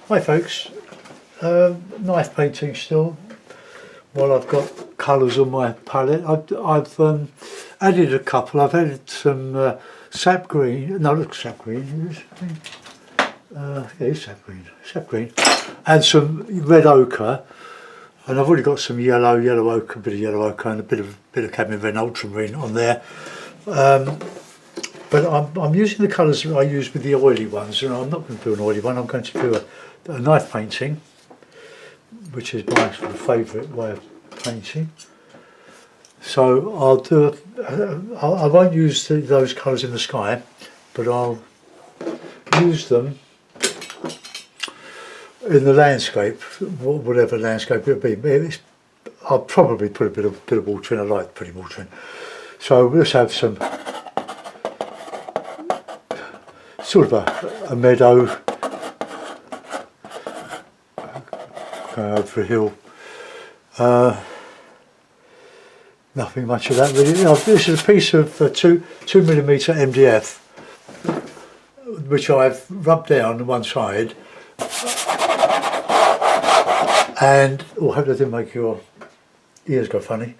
Hi folks, knife painting still. While I've got colours on my palette, I've added a couple. I've added some sap green, no look sap green, yeah it's sap green, and some red ochre, and I've already got some yellow ochre, a bit of yellow ochre and a bit of cadmium red ultramarine on there. But I'm using the colours that I use with the oily ones, and I'm not going to do an oily one. I'm going to do a knife painting, which is my sort of favourite way of painting. So I'll do I won't use those colours in the sky, but I'll use them in the landscape, whatever landscape it'll be. I'll probably put a bit of water in. I like putting water in. So let's have some sort of a meadow, going over a hill. Nothing much of that really. This is a piece of 2mm MDF, which I've rubbed down on one side, and I hope that didn't make your ears go funny.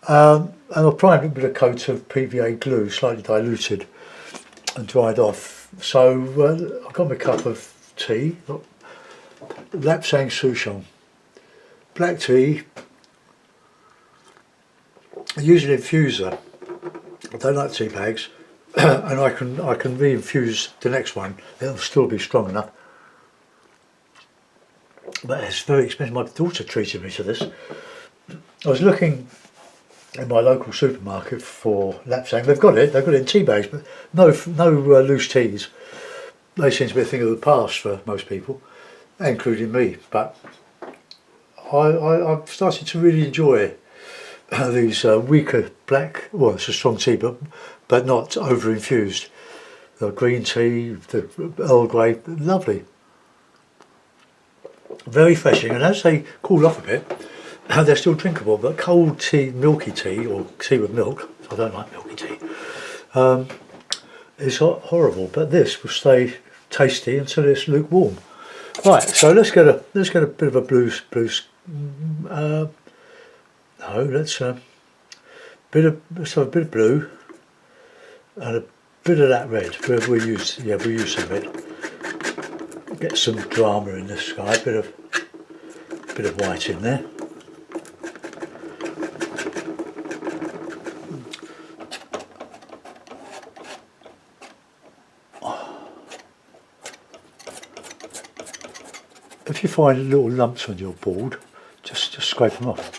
And I've primed it with a coat of PVA glue, slightly diluted and dried off. So I've got my cup of tea, Lapsang Souchong, black tea. I use an infuser. I don't like tea bags, and I can re-infuse the next one. It'll still be strong enough. But it's very expensive. My daughter treated me to this. I was looking in my local supermarket for Lapsang. They've got it in tea bags, but no loose teas. They seem to be a thing of the past for most people, including me. But I've started to really enjoy these weaker black, well it's a strong tea but not over infused. The green tea, the Earl Grey, lovely. Very refreshing, and as they cool off a bit, they're still drinkable, but cold tea, milky tea, or tea with milk, I don't like milky tea, it's horrible, but this will stay tasty until it's lukewarm. Right, so let's get a bit of a let's have a bit of blue and a bit of that red. We'll use some red. Get some drama in the sky. A bit of white in there. If you find little lumps on your board, just scrape them off.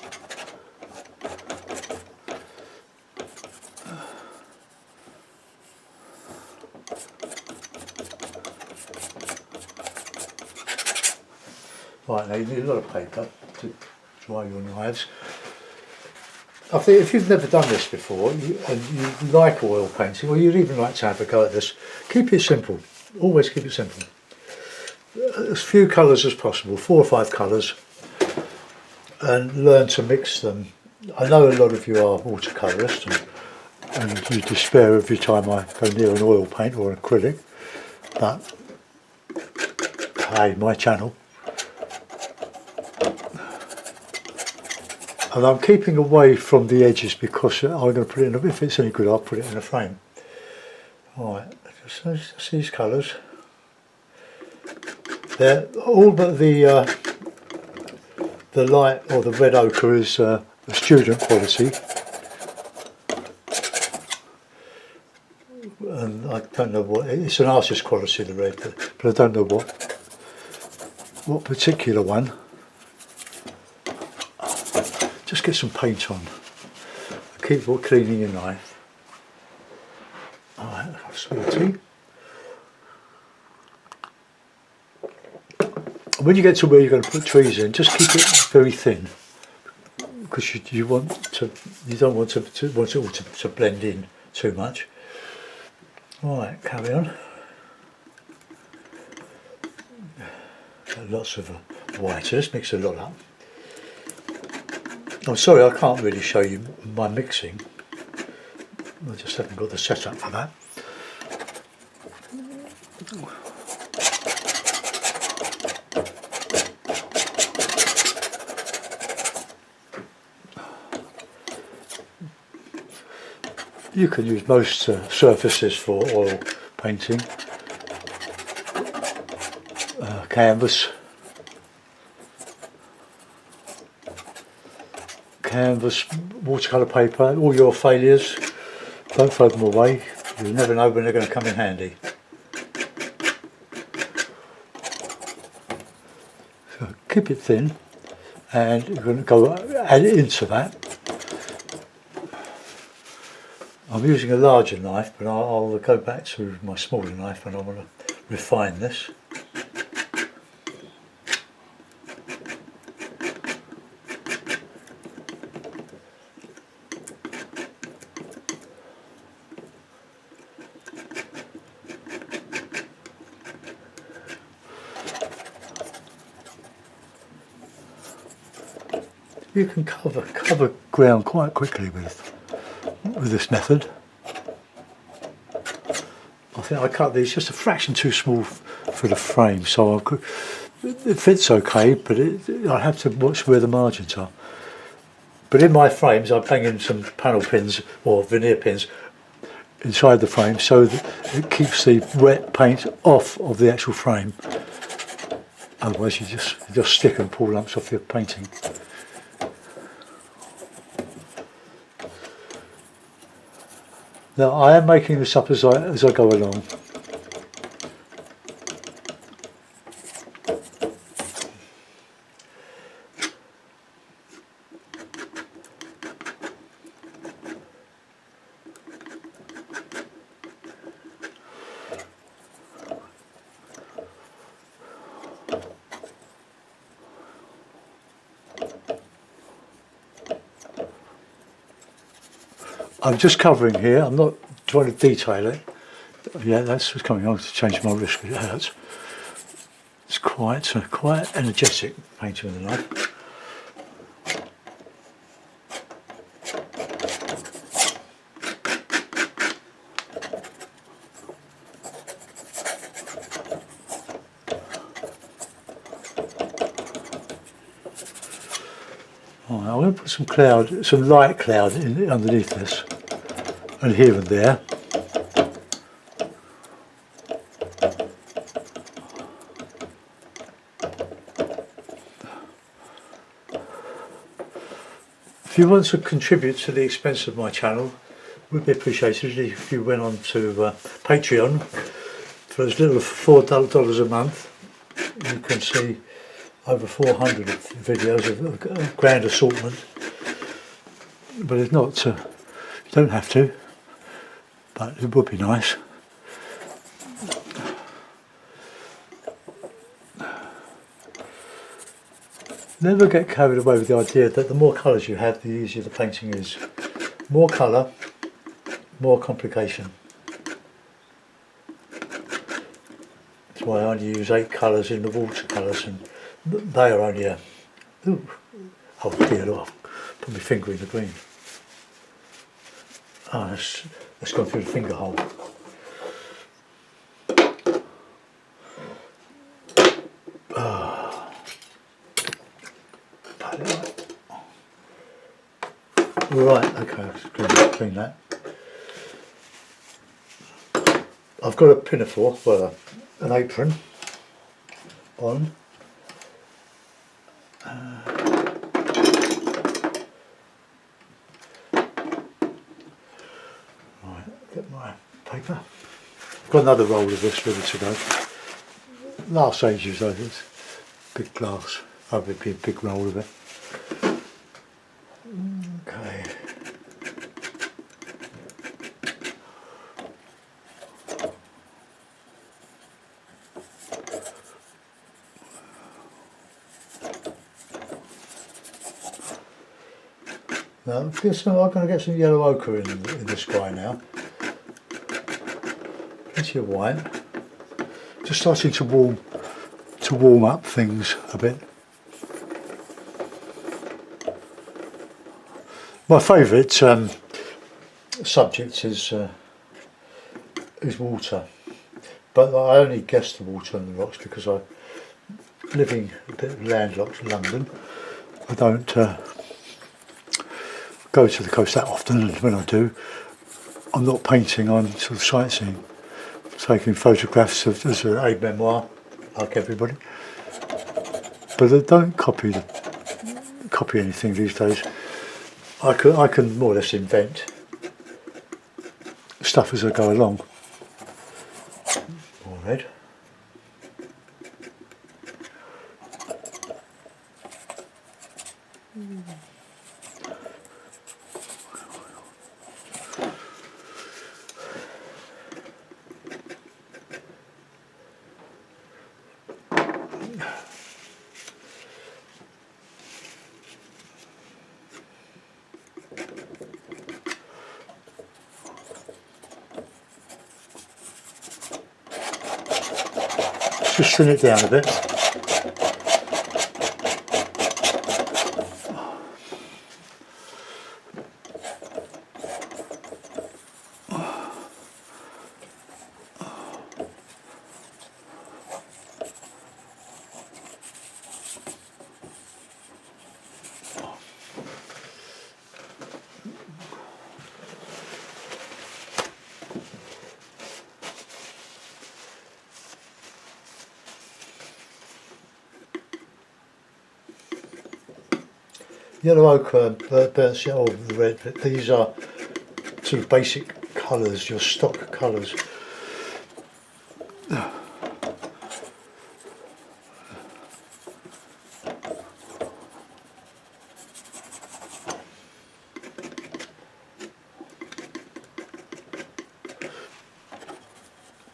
Right, now you need a lot of paper to dry your knives. I think if you've never done this before and you like oil painting, or you'd even like to have a go at this, keep it simple. Always keep it simple. As few colours as possible, 4 or 5 colours, and learn to mix them. I know a lot of you are watercolourists and you despair every time I go near an oil paint or an acrylic, but hey, my channel. And I'm keeping away from the edges because I'm going to put it in, if it's any good I'll put it in a frame. Alright, just these colours. They're all but the light, or the red ochre, is a student quality, and I don't know what it's an artist quality, the red, but I don't know what particular one. Just get some paint on. Keep cleaning your knife. Alright, sweetie. When you get to where you're going to put trees in, just keep it very thin, because you don't want it all to blend in too much. Right, carry on. Lots of white. Let's mix a lot up. I'm sorry, I can't really show you my mixing. I just haven't got the setup for that. You can use most surfaces for oil painting. Canvas, watercolour paper, all your failures, don't throw them away. You never know when they're going to come in handy. So keep it thin, and you're going to go add it into that. I'm using a larger knife, but I'll go back to my smaller knife and I want to refine this. You can cover ground quite quickly with this method. I think I cut these just a fraction too small for the frame, so it fits okay, but I have to watch where the margins are. But in my frames, I'm banging some panel pins or veneer pins inside the frame so that it keeps the wet paint off of the actual frame. Otherwise, you just stick and pull lumps off your painting. Now I am making this up as I go along. I'm just covering here, I'm not trying to detail it. Yeah, that's what's coming on to change my wrist because it hurts. It's quite energetic painting with the knife. Right, I'm going to put some light cloud underneath this, and here and there. If you want to contribute to the expense of my channel, it would be appreciated if you went on to Patreon. For as little as $4 a month, you can see over 400 videos of a grand assortment. But it's not, you don't have to, but it would be nice. Never get carried away with the idea that the more colours you have, the easier the painting is. More colour, more complication. That's why I only use 8 colours in the watercolours, and they are only a... Ooh, oh dear Lord, put my finger in the green. Oh, that's gone through the finger hole. Right, okay, let's clean that. I've got a pinafore, well, an apron on. Right, get my paper. I've got another roll of this ready to go. Last ages though, it's big glass. I'll be a big roll of it. Okay. Now, I'm going to get some yellow ochre in the sky now. Plenty of white. Just starting to warm up things a bit. My favourite subject is water, but I only guess the water on the rocks because I'm living a bit landlocked in London. I don't go to the coast that often, and when I do, I'm not painting, I'm sort of sightseeing, taking photographs of as an aid memoir, like everybody. But I don't copy anything these days. I can more or less invent stuff as I go along. More red. Just thin it down a bit. Yellow ochre, burnt yellow, red, these are sort of basic colours, your stock colours.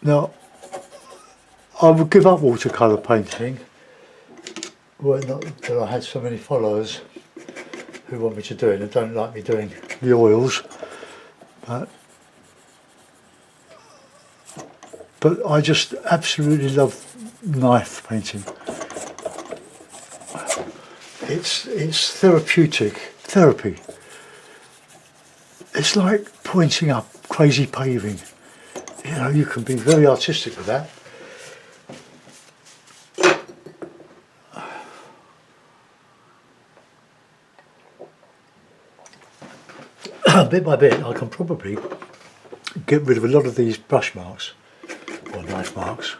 Now, I would give up watercolour painting were it not that I had so many followers who want me to do it and don't like me doing the oils, but I just absolutely love knife painting. It's therapy. It's like pointing up crazy paving. You know, you can be very artistic with that. Bit by bit, I can probably get rid of a lot of these brush marks or knife marks.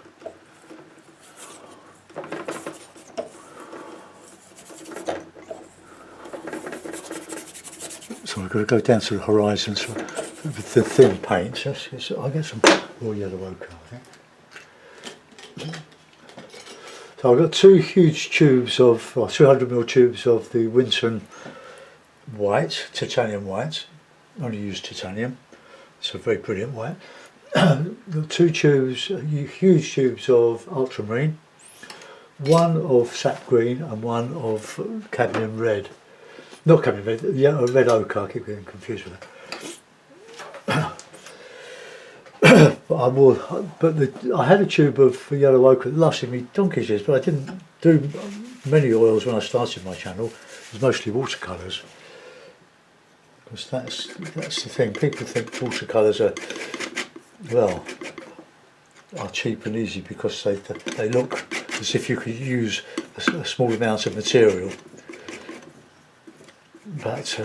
So I've got to go down to the horizons with the thin paint. I'll get some raw yellow ochre, I think. So I've got two huge tubes of 200ml tubes of the Winton white, titanium white. Only use titanium. It's a very brilliant white. Got two tubes, huge tubes of ultramarine, one of sap green and one of cadmium red. Not cadmium red, yeah, red ochre. I keep getting confused with that. I had a tube of yellow ochre that lasted me donkey's years, but I didn't do many oils when I started my channel. It was mostly watercolours. Because that's the thing. People think watercolours are cheap and easy because they look as if you could use a small amount of material. But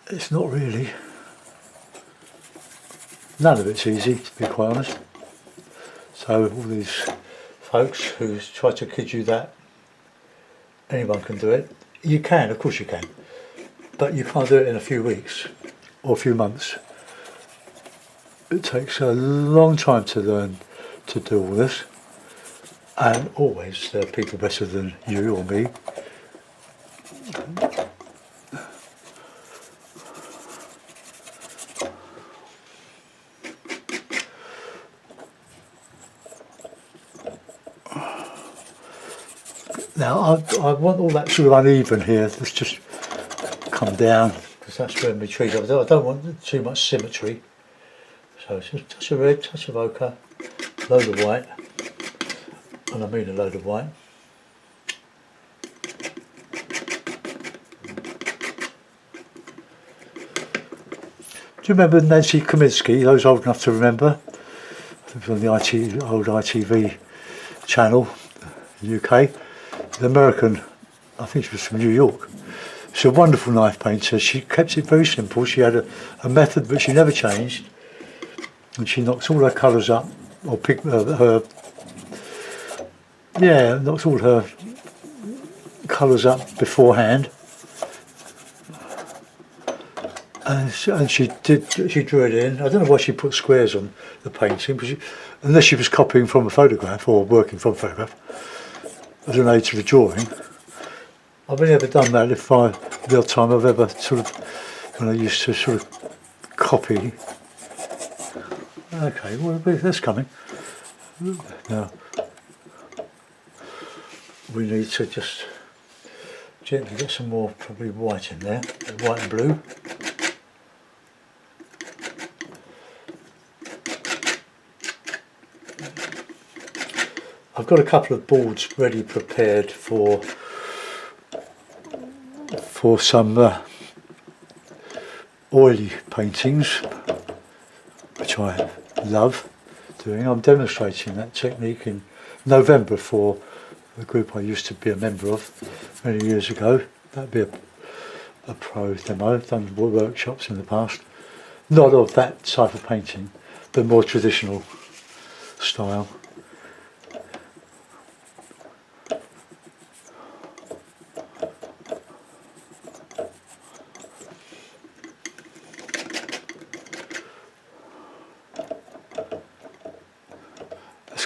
it's not really. None of it's easy, to be quite honest. So all these folks who try to kid you that anyone can do it, you can, of course you can, but you can't do it in a few weeks or a few months. It takes a long time to learn to do all this, and always there are people better than you or me. Now I want all that sort of uneven here. Let's just come down because that's where my trees are. I don't want too much symmetry. So it's just a touch of red, touch of ochre, load of white, and I mean a load of white. Do you remember Nancy Kaminsky? Those old enough to remember. It was on the old ITV channel, UK. The American, I think she was from New York. She's a wonderful knife painter. She kept it very simple. She had a method which she never changed, and she knocks all her colours up, or knocks all her colours up beforehand. And she drew it in. I don't know why she put squares on the painting, but unless she was copying from a photograph or working from a photograph as an aid to the drawing. I've only ever done that the odd time I've ever sort of, when I used to sort of copy. Okay, well, that's coming. Now, we need to just gently get some more, probably white in there, white and blue. I've got a couple of boards ready prepared for some oily paintings, which I love doing. I'm demonstrating that technique in November for the group I used to be a member of many years ago. That'd be a pro demo. I've done workshops in the past, not of that type of painting, but more traditional style.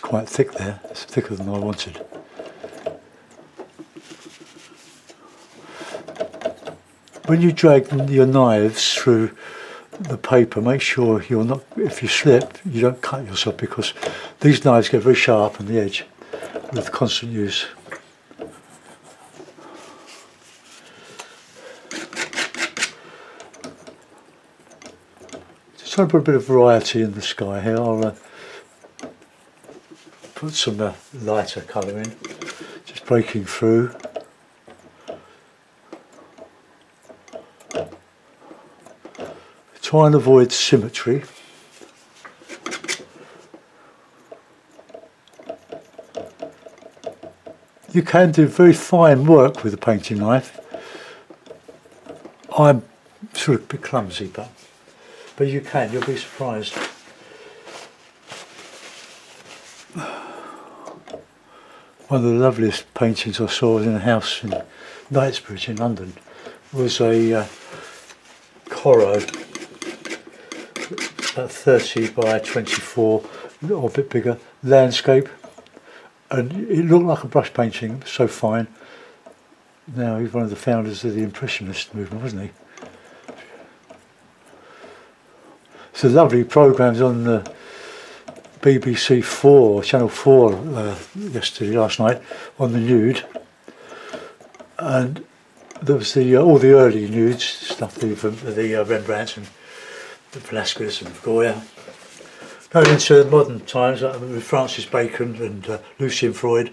Quite thick there, it's thicker than I wanted. When you drag your knives through the paper, make sure you're not, if you slip, you don't cut yourself, because these knives get very sharp on the edge with constant use. Just trying to put a bit of variety in the sky here. I'll put some lighter colour in, just breaking through. Try and avoid symmetry. You can do very fine work with a painting knife. I'm sort of a bit clumsy, but you can, you'll be surprised. One of the loveliest paintings I saw in a house in Knightsbridge in London was a Corot, about 30 by 24, or a bit bigger, landscape, and it looked like a brush painting. It was so fine. Now he's one of the founders of the Impressionist movement, wasn't he? So lovely programmes on the BBC 4, Channel 4 last night on the nude, and there was all the early nudes stuff, the Rembrandts and the Velasquez and Goya. Going into modern times, like with Francis Bacon and Lucian Freud.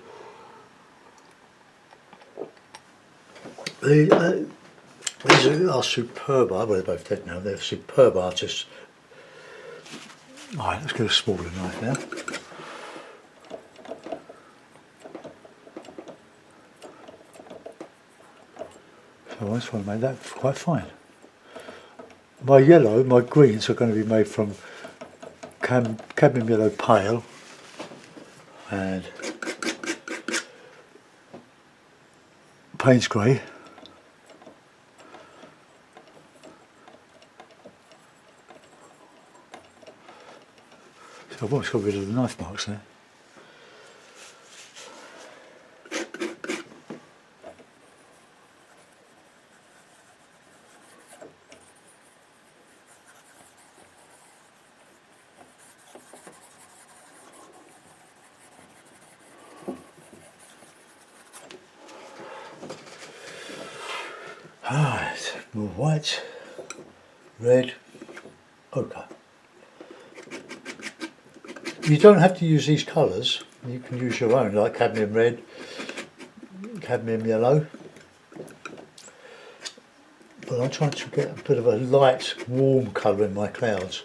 These are superb, well they're both dead now, they're superb artists. Alright, let's get a smaller knife now. So I just want to make that quite fine. My greens are going to be made from cadmium yellow pale and Payne's grey. So I've almost got rid of the knife marks there. Alright, more white, red, ochre. You don't have to use these colours, you can use your own, like cadmium red, cadmium yellow. But I'm trying to get a bit of a light, warm colour in my clouds.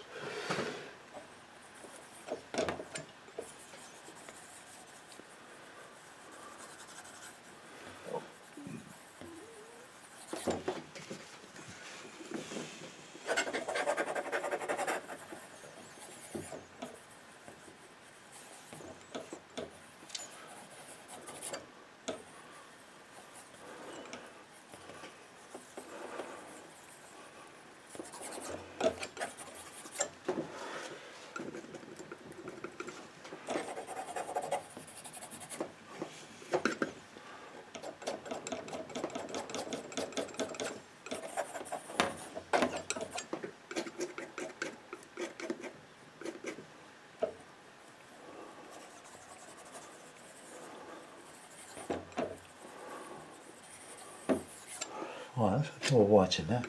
Right, there's more white in there.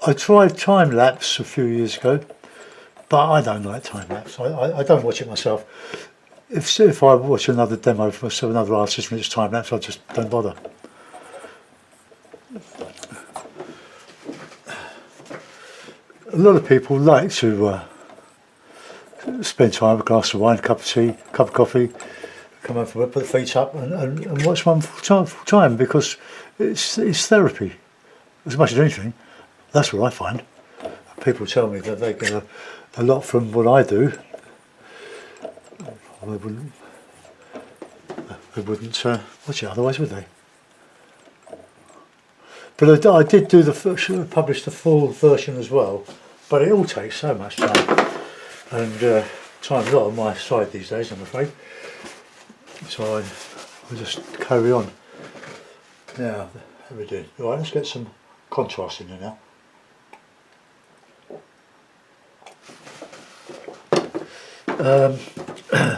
I tried time lapse a few years ago, but I don't like time lapse. I don't watch it myself. If I watch another demo from another artist and it's time lapse, I just don't bother. A lot of people like to spend time with a glass of wine, a cup of tea, a cup of coffee, come home from work, put the feet up and watch one full time because it's therapy as much as anything. That's what I find. People tell me that they get a lot from what I do. They wouldn't watch it otherwise, would they? But I did do publish the full version as well. But it all takes so much time, and time's not on my side these days, I'm afraid. So I just carry on. Now, how we doing? All right, let's get some contrast in there now.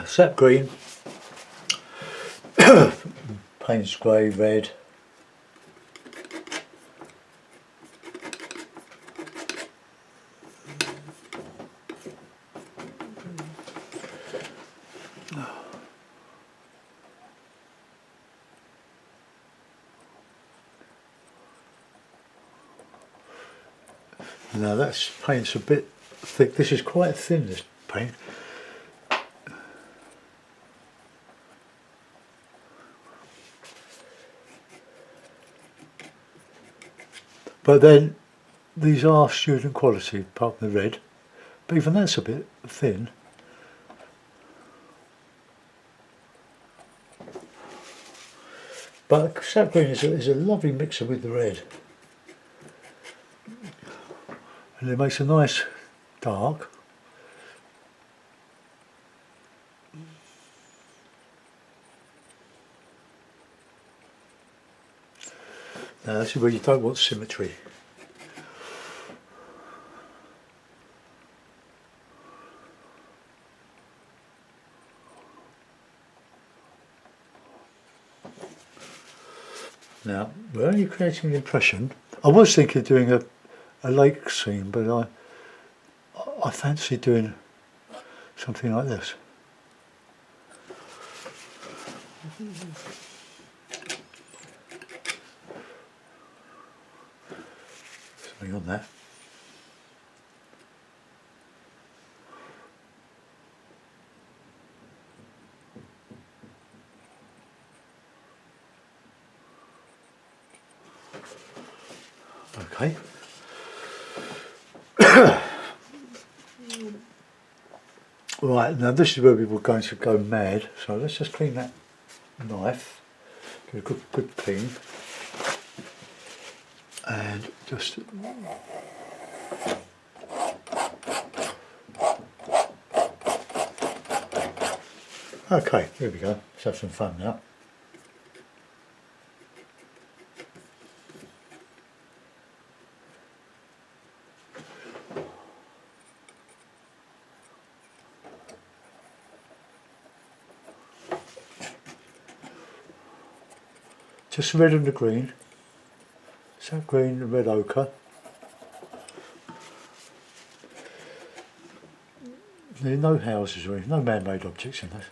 Sap green, Payne's grey, red. Now that paint's a bit thick. This is quite thin, this paint. But then these are student quality, apart from the red. But even that's a bit thin. But sap green is a lovely mixer with the red. And it makes a nice dark. Now this is where you don't want symmetry. Now we're only creating an impression. I was thinking of doing a lake scene, but I fancy doing something like this. Something on there. Okay. Right, now this is where we were going to go mad, so let's just clean that knife, give it a good clean, and just okay, here we go, let's have some fun now. Just red and the green, sap green and red ochre. There are no houses or anything, no man-made objects in this.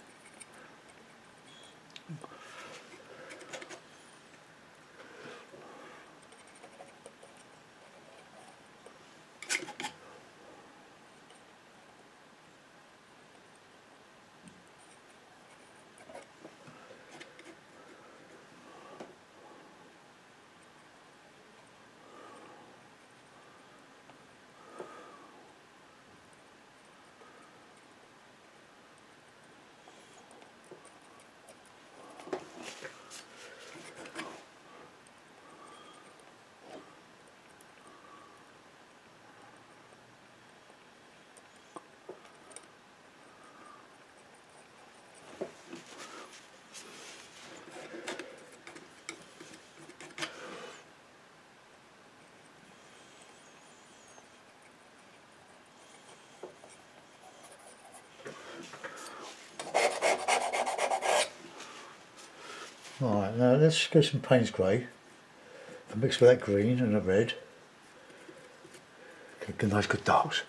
Right, now let's get some Payne's grey and mix with that green and the red. Get nice good darks.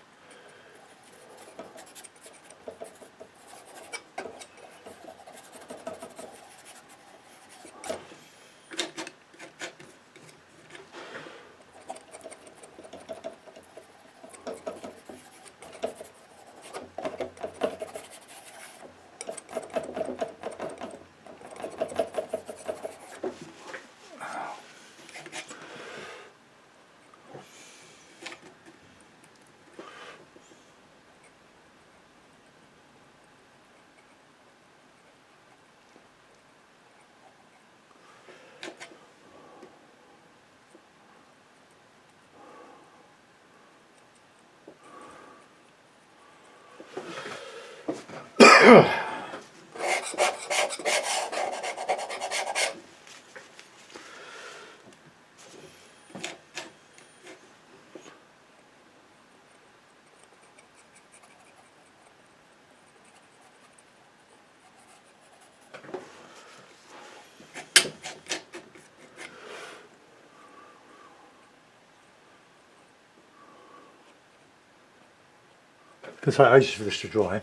It'll take ages for this to dry.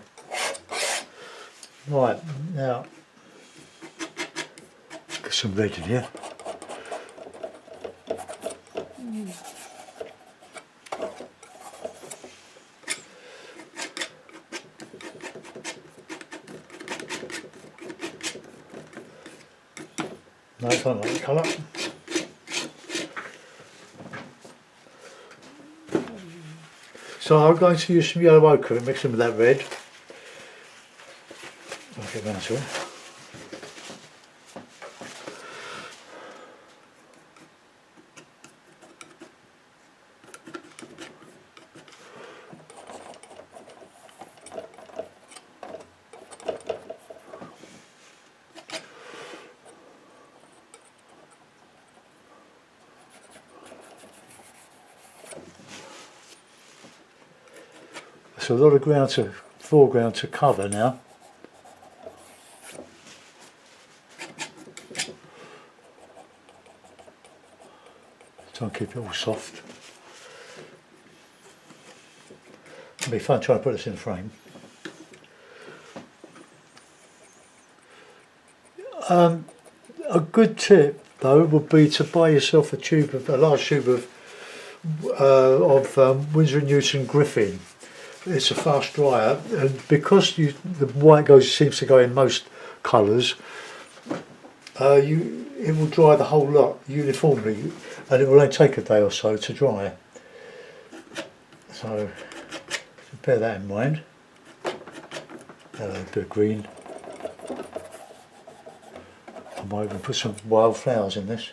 Right, now get some red in here. No, I don't like the colour. So I'm going to use some yellow ochre and mix them with that red. I'll get round to it. So a lot of ground to foreground to cover now. Try and keep it all soft. It'll be fun trying to put this in frame. A good tip though would be to buy yourself a large tube of Winsor & Newton Griffin. It's a fast dryer, and because the white seems to go in most colours, it will dry the whole lot uniformly, and it will only take a day or so to dry. So bear that in mind. A bit of green. I might even put some wild flowers in this.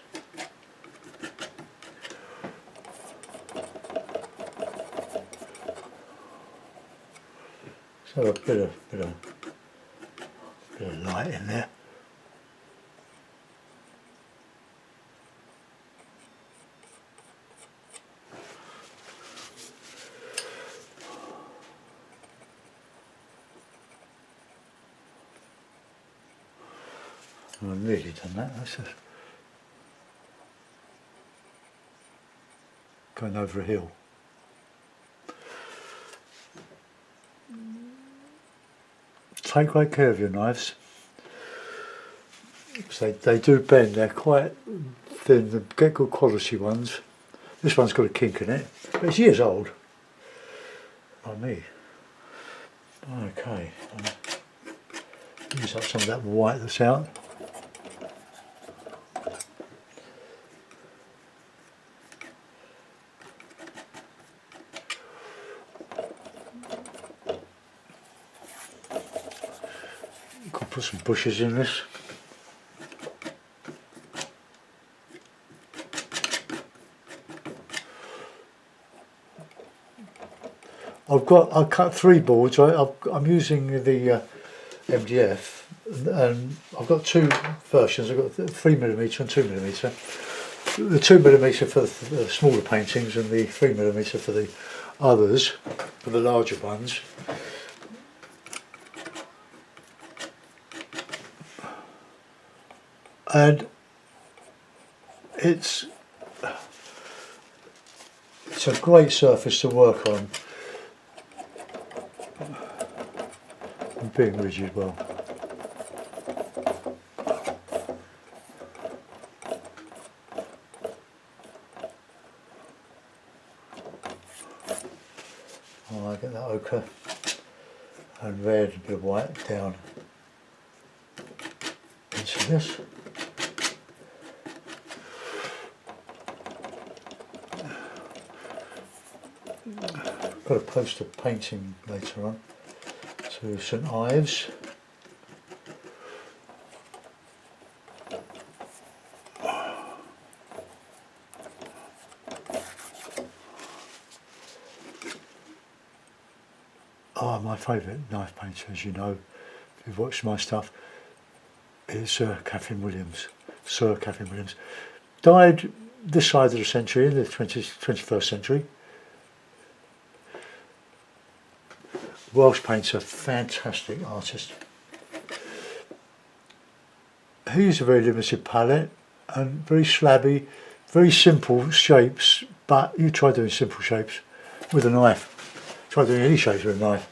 So a bit of light in there. I've really done that. That's just going over a hill. Take great care of your knives. They do bend, they're quite thin, get good quality ones. This one's got a kink in it, but it's years old. By me. Okay. Use up some of that white that's out. Could put some bushes in this. I cut 3 boards. I'm using the MDF, and I've got 2 versions. I've got 3mm and 2mm. The 2mm for the smaller paintings, and the 3mm for the others, for the larger ones. and it's a great surface to work on, and being rigid well. I get that ochre and red, a bit of white down into this. Got a poster painting later on to St Ives. Oh, my favourite knife painter, as you know, if you've watched my stuff, is Catherine Williams. Sir Catherine Williams. Died this side of the century, in the 21st century. Welsh painter, fantastic artist. He used a very limited palette and very slabby, very simple shapes, but you try doing simple shapes with a knife. Try doing any shapes with a knife.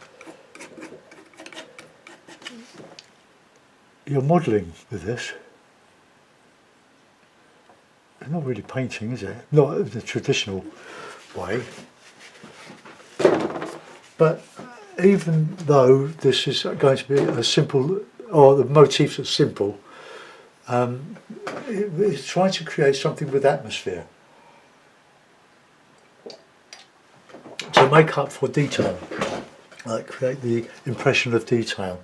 You're modelling with this. It's not really painting, is it? Not in the traditional way. But even though this is going to be a simple, or the motifs are simple, it's trying to create something with atmosphere to make up for detail, like create the impression of detail.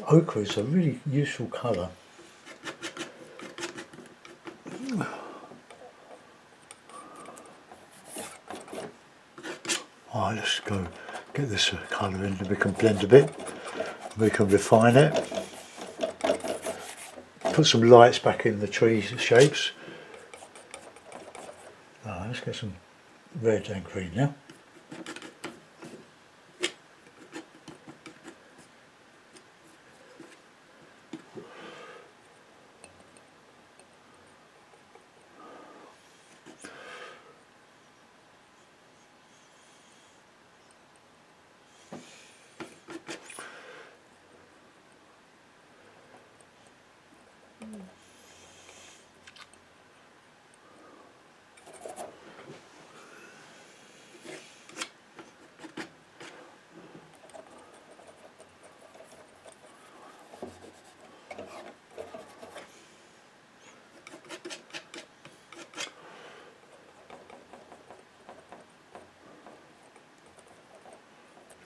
Ochre is a really useful colour. Alright, let's go get this colour in and we can blend a bit. We can refine it. Put some lights back in the tree shapes. Let's get some red and green now.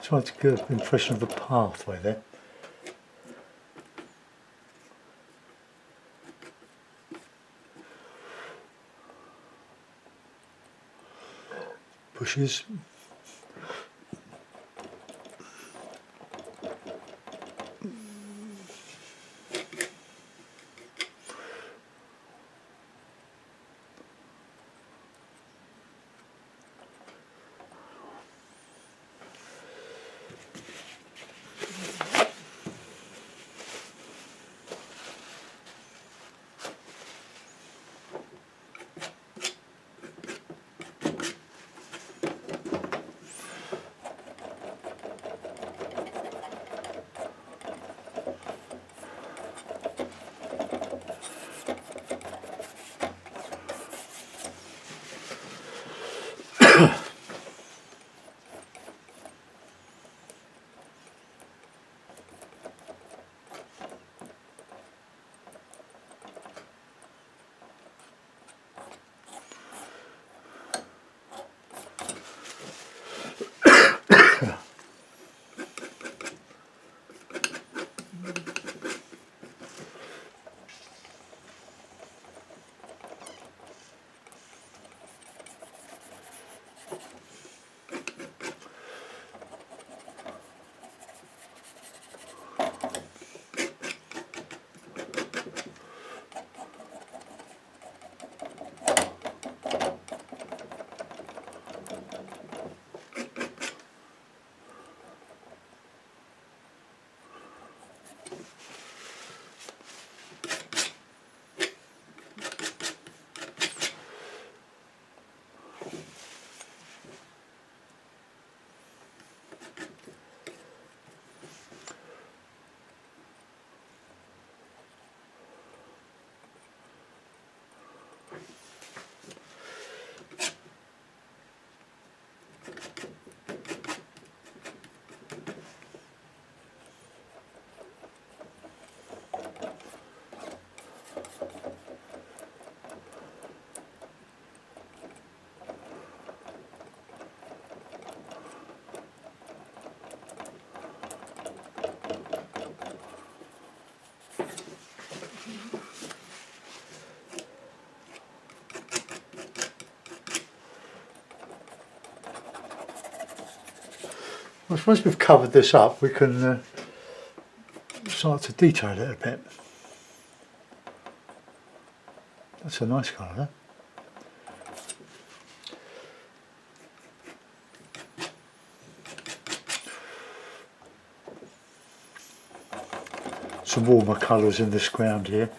Trying to get an impression of the pathway there. Bushes. Once we've covered this up, we can start to detail it a bit. That's a nice colour, some warmer colours in this ground here.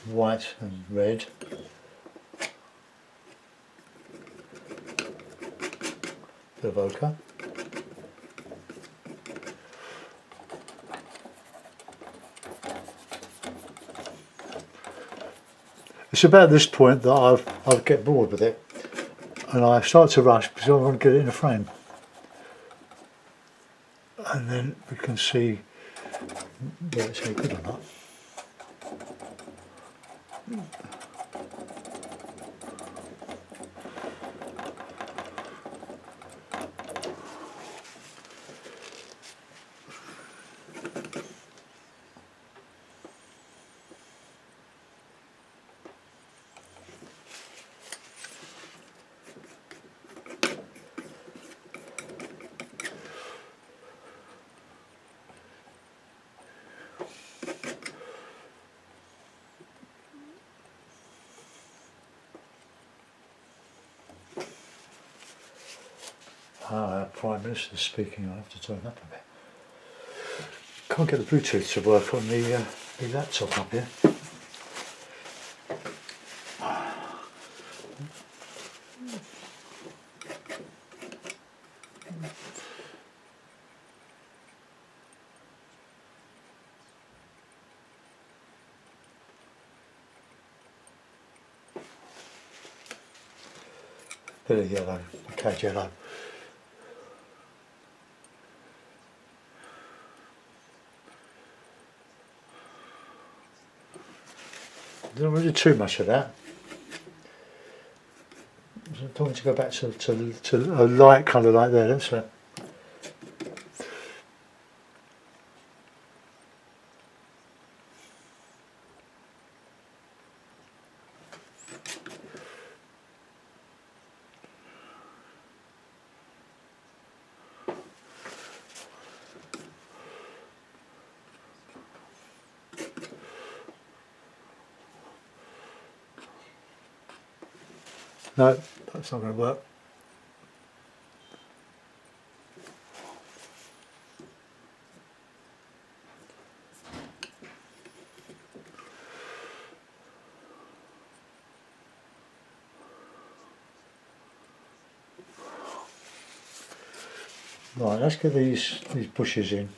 White and red. Bit of ochre. It's about this point that I'll get bored with it and I start to rush because I want to get it in a frame. And then we can see whether it's any good or not. Our Prime Minister's speaking. I'll have to turn up a bit. Can't get the Bluetooth to work on the laptop up here. Bit of yellow, cage yellow. Don't want to do too much of that. I don't want to go back to a light colour like that. That's right. No, that's not going to work. Right, let's get these bushes in.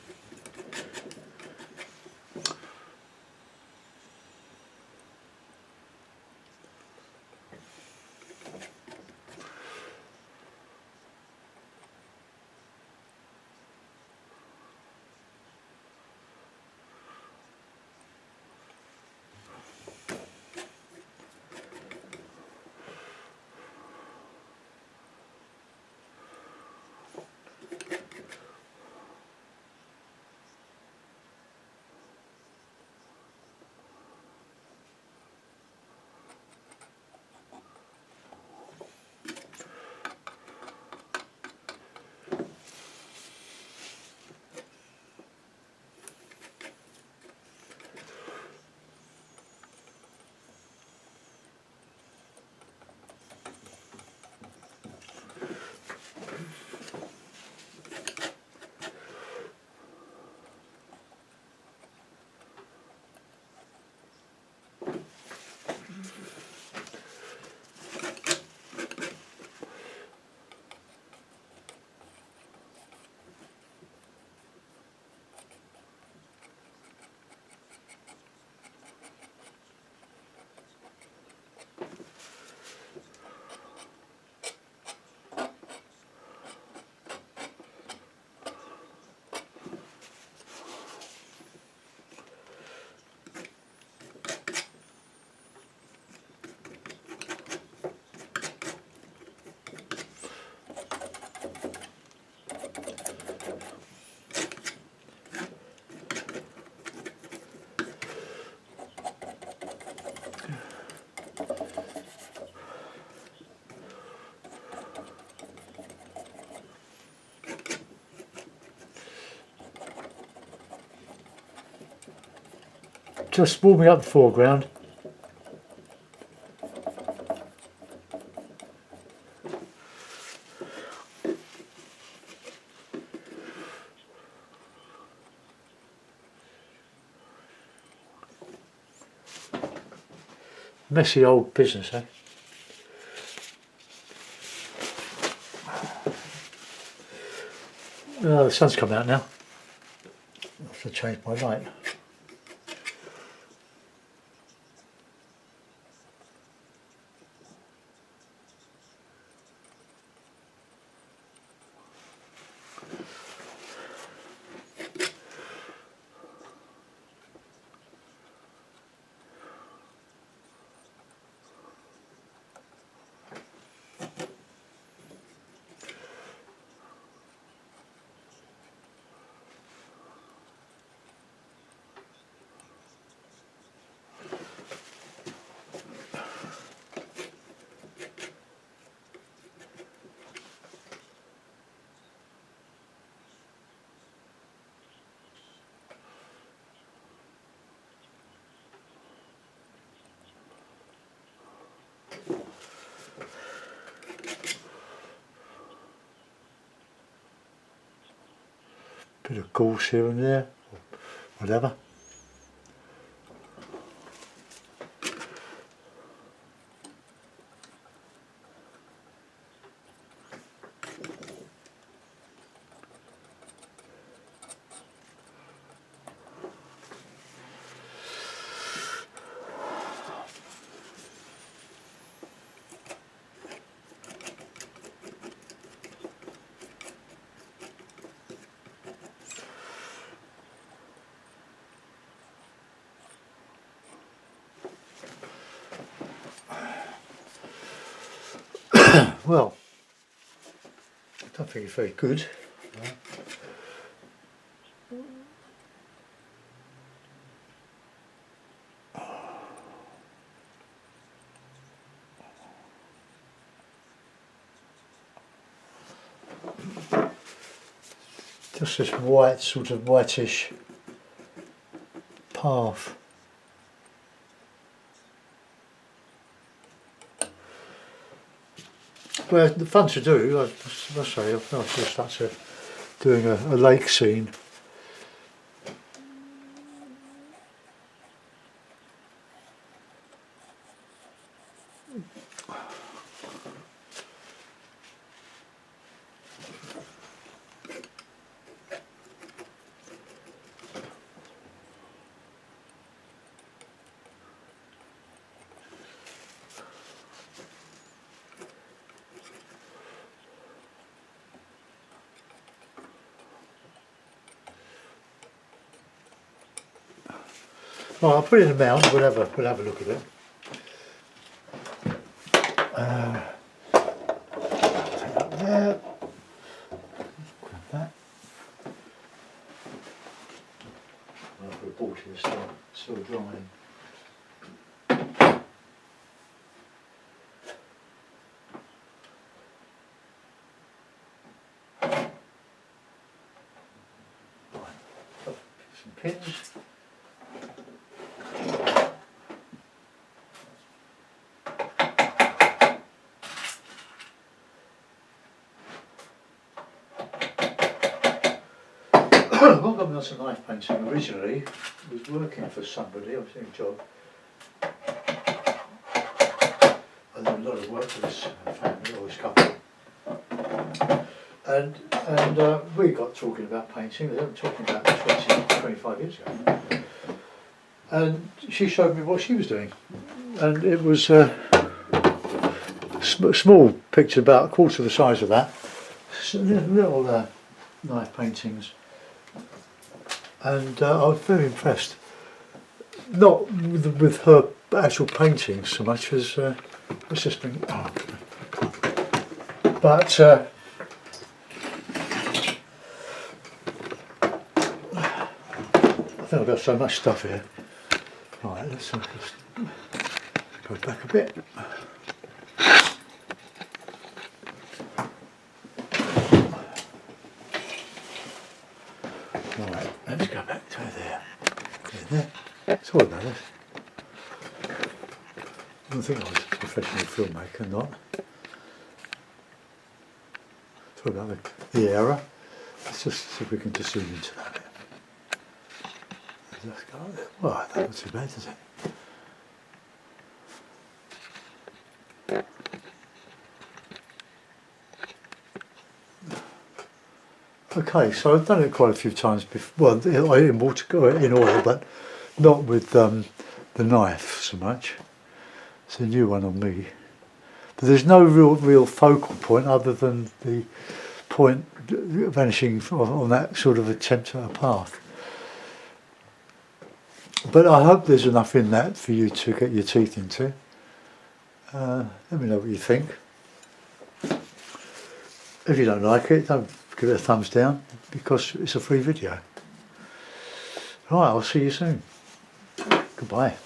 just warming up the foreground. Messy old business, eh? Oh, the sun's come out now. I have to change my light. Bit of gorse here and there, or whatever. Well, I don't think it's very good. Just this white, sort of whitish path. Well, the fun to do, I must say, I've just started doing a lake scene. Well, I'll put it in a mound, we'll have a look at it. Take that there. Grab that. Well, I've got water still drying. Some pins. What got me on some knife painting originally was working for somebody. I was doing a job. I did a lot of work for this family or this couple, and we got talking about painting. They were talking about 25 years ago, and she showed me what she was doing, and it was a small picture, about a quarter the size of that, little knife paintings. And I was very impressed, not with her actual paintings so much as let's just bring it up. But I think I've got so much stuff here. Right, let's just go back a bit. Right, let's go back to there. Okay, there. Sorry about this. I don't think I was a professional filmmaker, not. Sorry about the error. Let's just see if we can just zoom into that bit. Let's go there. Well, that's not too bad, is it? Okay, so I've done it quite a few times before. Well, in water, in oil, but not with the knife so much. It's a new one on me. But there's no real focal point other than the point vanishing on that sort of attempt at a path. But I hope there's enough in that for you to get your teeth into. Let me know what you think. If you don't like it, don't give it a thumbs down because it's a free video. Right, I'll see you soon. Goodbye.